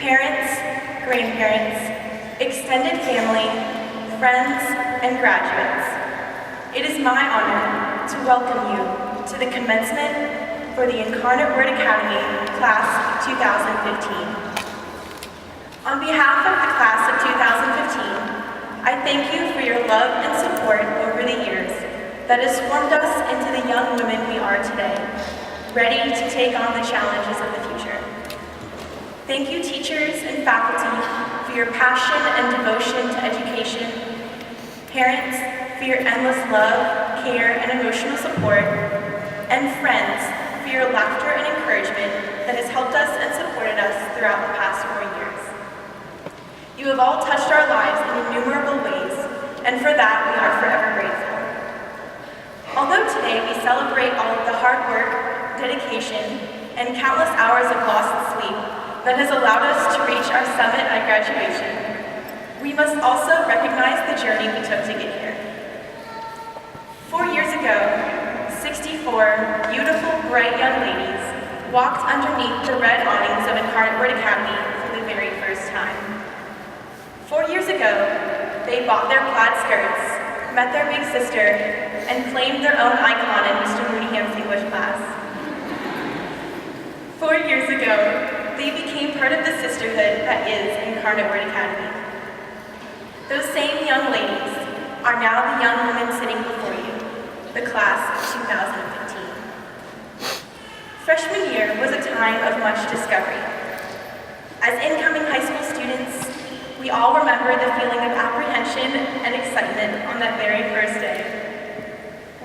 parents, grandparents, extended family, friends, and graduates. It is my honor to welcome you to the commencement for the Incarnate Word Academy Class of 2015. On behalf of the Class of 2015, I thank you for your love and support over the years that has formed us into the young women we are today, ready to take on the challenges of the future. Thank you, teachers and faculty, for your passion and devotion to education, parents, for your endless love, care, and emotional support, and friends, for your laughter and encouragement that has helped us and supported us throughout the past 4 years. You have all touched our lives in innumerable ways, and for that we are forever grateful. Although today we celebrate all of the hard work, dedication, and countless hours of lost sleep that has allowed us to reach our summit at graduation, we must also recognize the journey we took to get here. 4 years ago, 64 beautiful, bright young ladies walked underneath the red awnings of Incarnate Word Academy for the very first time. 4 years ago, they bought their plaid skirts, met their big sister, and claimed their own icon in Mr. Mooneyham's English class. 4 years ago, they became part of the sisterhood that is Incarnate Word Academy. Those same young ladies are now the young women sitting before you, the Class of 2015. Freshman year was a time of much discovery. As incoming high school students, we all remember the feeling of apprehension and excitement on that very first day.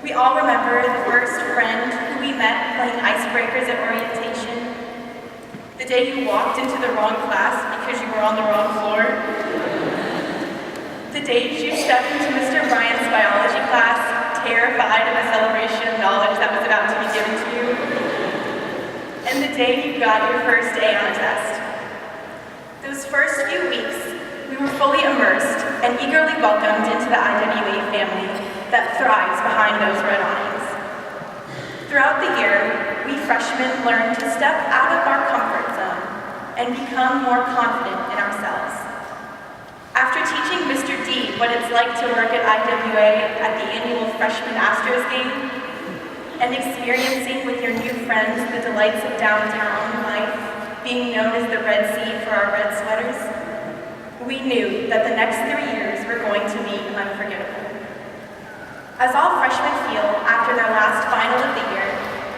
We all remember the first friend who we met playing icebreakers at orientation, the day you walked into the wrong class because you were on the wrong floor, the days you stepped into Mr. Bryant's biology class, terrified of the celebration of knowledge that was about to be given to you, and the day you got your first A on a test. Those first few weeks, we were fully immersed and eagerly welcomed into the IWA family that thrives behind those red awnings. Throughout the year, we freshmen learned to step out of our comfort zone and become more confident in ourselves. After teaching Mr. D what it's like to work at IWA at the annual Freshman Astros game, and experiencing with your new friends the delights of downtown life, being known as the Red Sea for our red sweaters, we knew that the next 3 years were going to be unforgettable. As all freshmen feel after their last final of the year,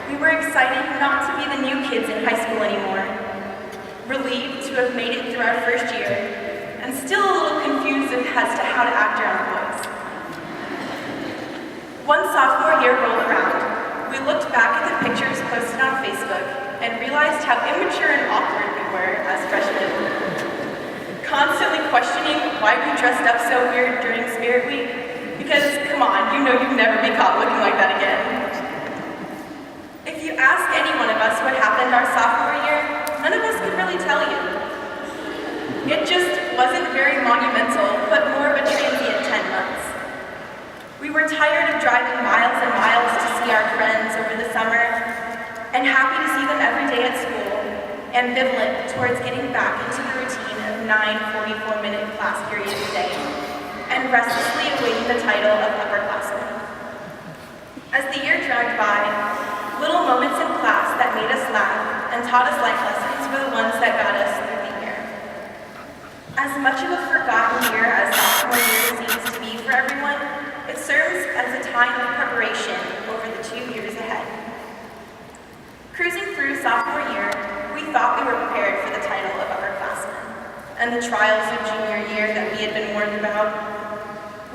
we were excited not to be the new kids in high school anymore, relieved to have made it through our first year, and still a little confused as to how to act around the boys. Once sophomore year rolled around, we looked back at the pictures posted on Facebook and realized how immature and awkward we were as freshmen. Constantly questioning why we dressed up so weird during Spirit Week, because, come on, you know you'd never be caught looking like that again. If you ask any one of us what happened our sophomore year, none of us could really tell you. It just wasn't very monumental, but more of a transient 10 months. We were tired of driving miles and miles to see our friends over the summer, and happy to see them every day at school, ambivalent towards getting back into the routine of 9 44-minute class periods a day, and restlessly awaiting the title of upperclassmen. As the year dragged by, little moments in class that made us laugh and taught us life lessons were the ones that got us through the year. As much of a forgotten year as sophomore year seems to be for everyone, it serves as a time of preparation over the 2 years ahead. Cruising through sophomore year, we thought we were prepared for the title of upperclassmen and the trials of junior year that we had been warned about.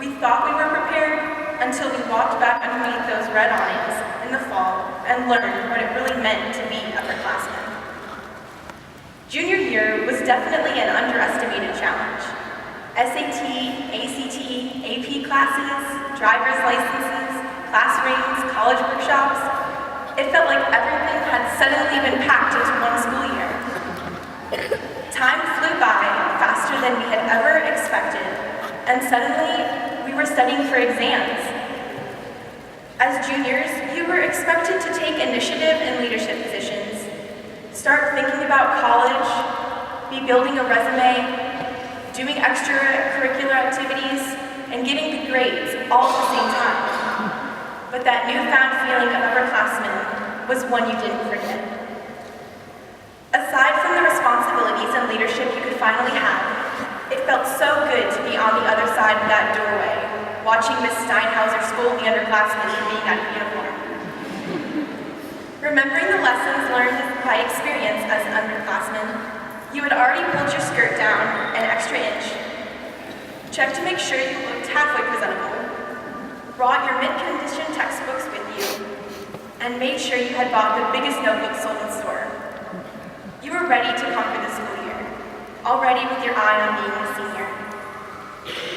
We thought we were prepared until we walked back underneath those red awnings in the fall and learned what it really meant to be upperclassmen. Junior year was definitely an underestimated challenge. SAT, ACT, AP classes, driver's licenses, class rings, college workshops. It felt like everything had suddenly been packed into one school year. Time flew by faster than we had ever expected, and suddenly we were studying for exams. As juniors, you were expected to take initiative in leadership positions, start thinking about college, be building a resume, doing extracurricular activities, and getting good grades all at the same time. But that newfound feeling of upperclassmen was one you didn't forget. Aside from the responsibilities and leadership you could finally have, it felt so good to be on the other side of that doorway, watching Miss Steinhauser scold the underclassmen for being out of uniform. Remembering the lessons learned by experience as an underclassman, you had already pulled your skirt down an extra inch, checked to make sure you looked halfway presentable, brought your mid-condition textbooks with you, and made sure you had bought the biggest notebook sold in store. You were ready to conquer the school year, already with your eye on being a senior.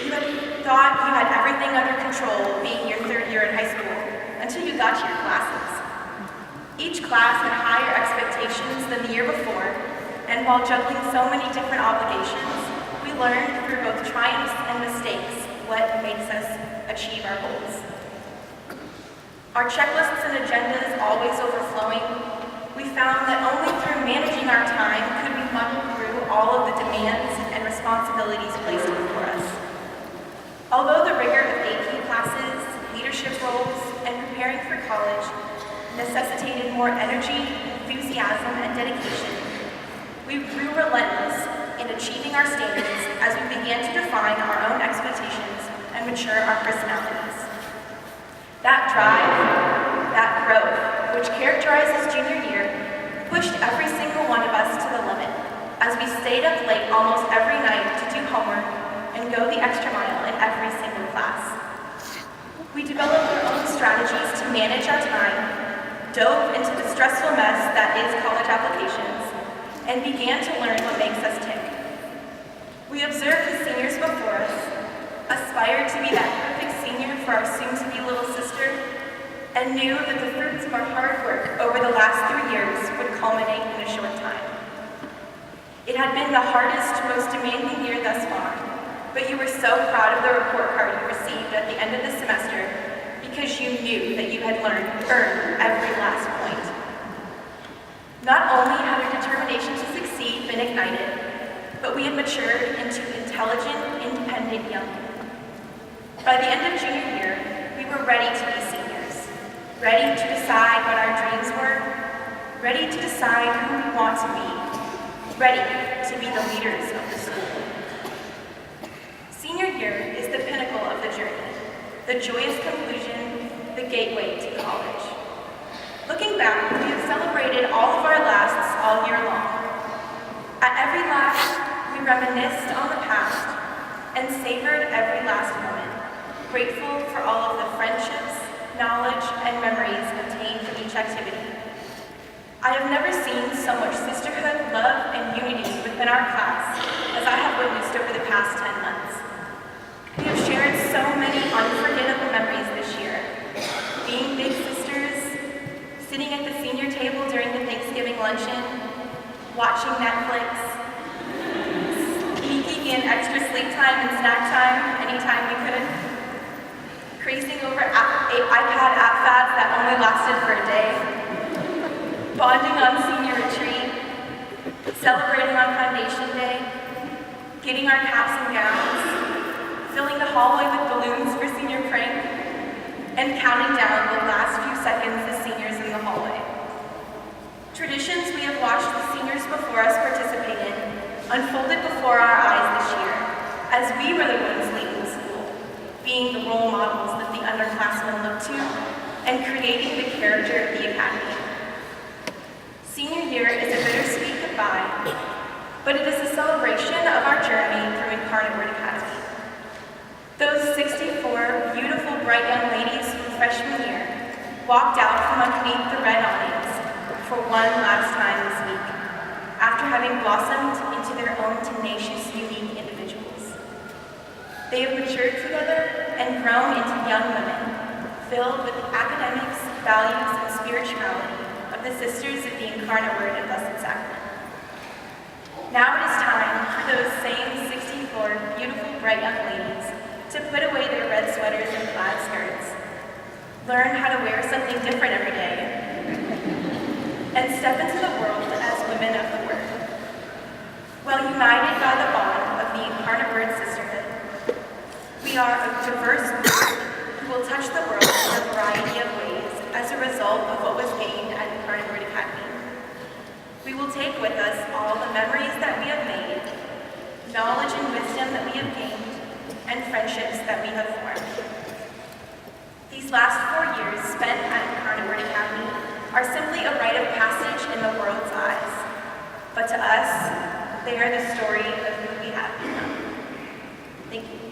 You had thought you had everything under control being your third year in high school until you got to your classes. Each class had higher expectations than the year before, and while juggling so many different obligations, we learned through both triumphs and mistakes what makes us achieve our goals. Our checklists and agendas always overflowing, we found that only through managing our time could we muddle through all of the demands and responsibilities placed before us. Although the rigor of AP classes, leadership roles, and preparing for college necessitated more energy, enthusiasm, and dedication, we grew relentless in achieving our standards as we began to define our own expectations and mature our personalities. That drive, that growth, which characterizes junior year, pushed every single one of us to the limit as we stayed up late almost every night to do homework and go the extra mile in every single class. We developed our own strategies to manage our time, dove into the stressful mess that is college applications, and began to learn what makes us tick. We observed the seniors before us, aspired to be that perfect senior for our soon-to-be little sister, and knew that the fruits of our hard work over the last 3 years would culminate in a short time. It had been the hardest, most demanding year thus far, but you were so proud of the report card you received at the end of the semester because you knew that you had earned every last point. Not only had our determination to succeed been ignited, but we had matured into intelligent, independent young people. By the end of junior year, we were ready to be seniors, ready to decide what our dreams were, ready to decide who we want to be, ready to be the leaders of the school. Senior year is the pinnacle of the journey, the joyous conclusion, the gateway to college. Looking back, we have celebrated all of our lasts all year long. At every last, we reminisced on the past and savored every last moment, grateful for all of the friendships, knowledge, and memories obtained from each activity. I have never seen so much sisterhood, love, and unity within our class as I have witnessed over the past 10 months. We have shared so many unforgettable memories this year, being big sisters, sitting at the senior table during the Thanksgiving luncheon, watching Netflix, sneaking in extra sleep time and snack time anytime we could, crazing over iPad app fads that only lasted for a day, bonding on senior retreat, celebrating on Foundation Day, getting our caps and gowns, filling the hallway with balloons for senior prank, and counting down the last few seconds as seniors in the hallway. Traditions we have watched the seniors before us participate in unfolded before our eyes this year, as we were the ones leading the school, being the role models that the underclassmen look to, and creating the character of the academy. Senior year is a bittersweet goodbye, but it is a celebration of our journey through Incarnate Academy. Those 64 beautiful, bright young ladies from freshman year walked out from underneath the red awnings for one last time this week, after having blossomed into their own tenacious, unique individuals. They have matured together and grown into young women, filled with the academics, values, and spirituality of the Sisters of the Incarnate Word and Blessed Sacrament. Now it is time for those same 64 beautiful, bright young ladies to put away their red sweaters and plaid skirts, learn how to wear something different every day, and step into the world as women of the Word. Well united by the bond of the Incarnate Word sisterhood, we are a diverse group who will touch the world in a variety of ways as a result of what was gained at Incarnate Word Academy. We will take with us all the memories that we have made, knowledge and wisdom that we have gained, and friendships that we have formed. These last 4 years spent at Incarnate Word Academy are simply a rite of passage in the world's eyes, but to us, they are the story of who we have become. Thank you.